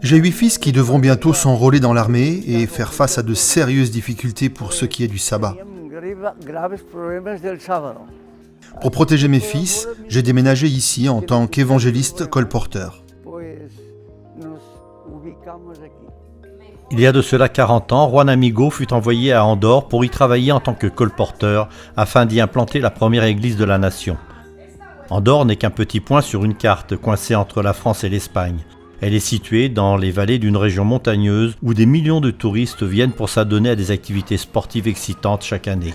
J'ai 8 fils qui devront bientôt s'enrôler dans l'armée et faire face à de sérieuses difficultés pour ce qui est du sabbat. Pour protéger mes fils, j'ai déménagé ici en tant qu'évangéliste colporteur. Il y a de cela 40 ans, Juan Amigo fut envoyé à Andorre pour y travailler en tant que colporteur afin d'y implanter la première église de la nation. Andorre n'est qu'un petit point sur une carte coincée entre la France et l'Espagne. Elle est située dans les vallées d'une région montagneuse où des millions de touristes viennent pour s'adonner à des activités sportives excitantes chaque année.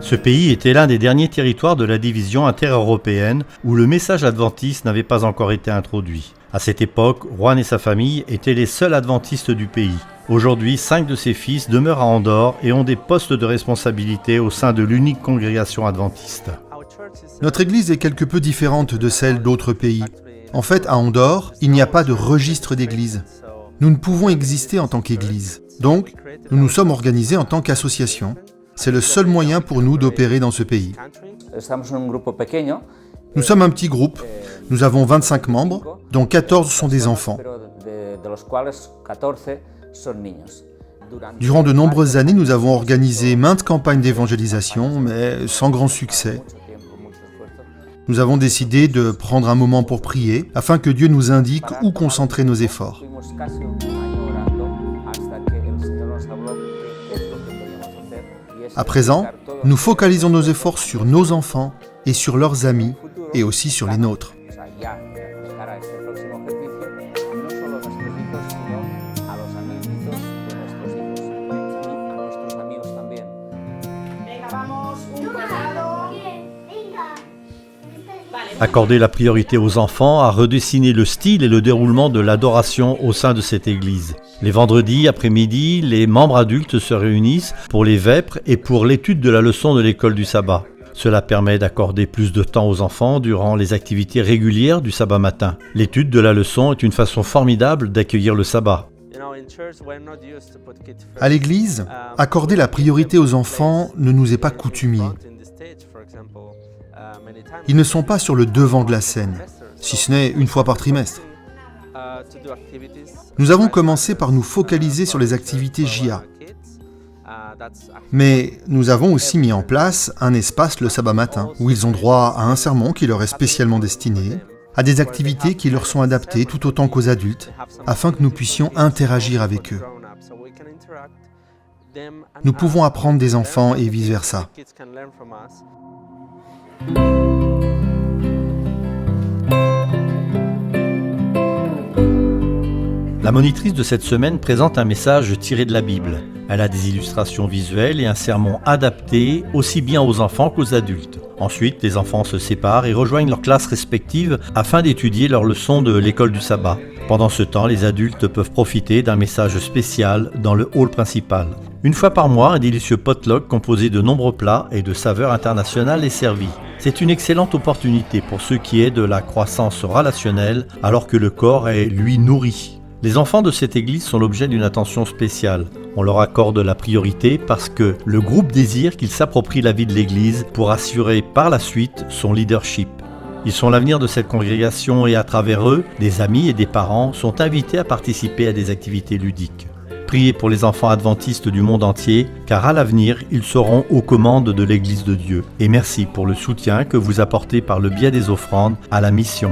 Ce pays était l'un des derniers territoires de la division intereuropéenne où le message adventiste n'avait pas encore été introduit. À cette époque, Juan et sa famille étaient les seuls adventistes du pays. Aujourd'hui, 5 de ses fils demeurent à Andorre et ont des postes de responsabilité au sein de l'unique congrégation adventiste. Notre église est quelque peu différente de celle d'autres pays. En fait, à Andorre, il n'y a pas de registre d'église. Nous ne pouvons exister en tant qu'église. Donc, nous nous sommes organisés en tant qu'association. C'est le seul moyen pour nous d'opérer dans ce pays. Nous sommes un petit groupe. Nous avons 25 membres, dont 14 sont des enfants. Durant de nombreuses années, nous avons organisé maintes campagnes d'évangélisation, mais sans grand succès. Nous avons décidé de prendre un moment pour prier, afin que Dieu nous indique où concentrer nos efforts. À présent, nous focalisons nos efforts sur nos enfants et sur leurs amis, et aussi sur les nôtres. Accorder la priorité aux enfants a redessiné le style et le déroulement de l'adoration au sein de cette église. Les vendredis après-midi, les membres adultes se réunissent pour les vêpres et pour l'étude de la leçon de l'école du sabbat. Cela permet d'accorder plus de temps aux enfants durant les activités régulières du sabbat matin. L'étude de la leçon est une façon formidable d'accueillir le sabbat. À l'église, accorder la priorité aux enfants ne nous est pas coutumier. Ils ne sont pas sur le devant de la scène, si ce n'est une fois par trimestre. Nous avons commencé par nous focaliser sur les activités JA. Mais nous avons aussi mis en place un espace le sabbat matin, où ils ont droit à un sermon qui leur est spécialement destiné, à des activités qui leur sont adaptées tout autant qu'aux adultes, afin que nous puissions interagir avec eux. Nous pouvons apprendre des enfants et vice-versa. La monitrice de cette semaine présente un message tiré de la Bible. Elle a des illustrations visuelles et un sermon adapté aussi bien aux enfants qu'aux adultes. Ensuite, les enfants se séparent et rejoignent leurs classes respectives afin d'étudier leurs leçons de l'école du sabbat. Pendant ce temps, les adultes peuvent profiter d'un message spécial dans le hall principal. Une fois par mois, un délicieux potluck composé de nombreux plats et de saveurs internationales est servi. C'est une excellente opportunité pour ceux qui aient de la croissance relationnelle alors que le corps est, lui, nourri. Les enfants de cette église sont l'objet d'une attention spéciale. On leur accorde la priorité parce que le groupe désire qu'ils s'approprient la vie de l'église pour assurer par la suite son leadership. Ils sont l'avenir de cette congrégation et à travers eux, des amis et des parents sont invités à participer à des activités ludiques. Priez pour les enfants adventistes du monde entier, car à l'avenir, ils seront aux commandes de l'Église de Dieu. Et merci pour le soutien que vous apportez par le biais des offrandes à la mission.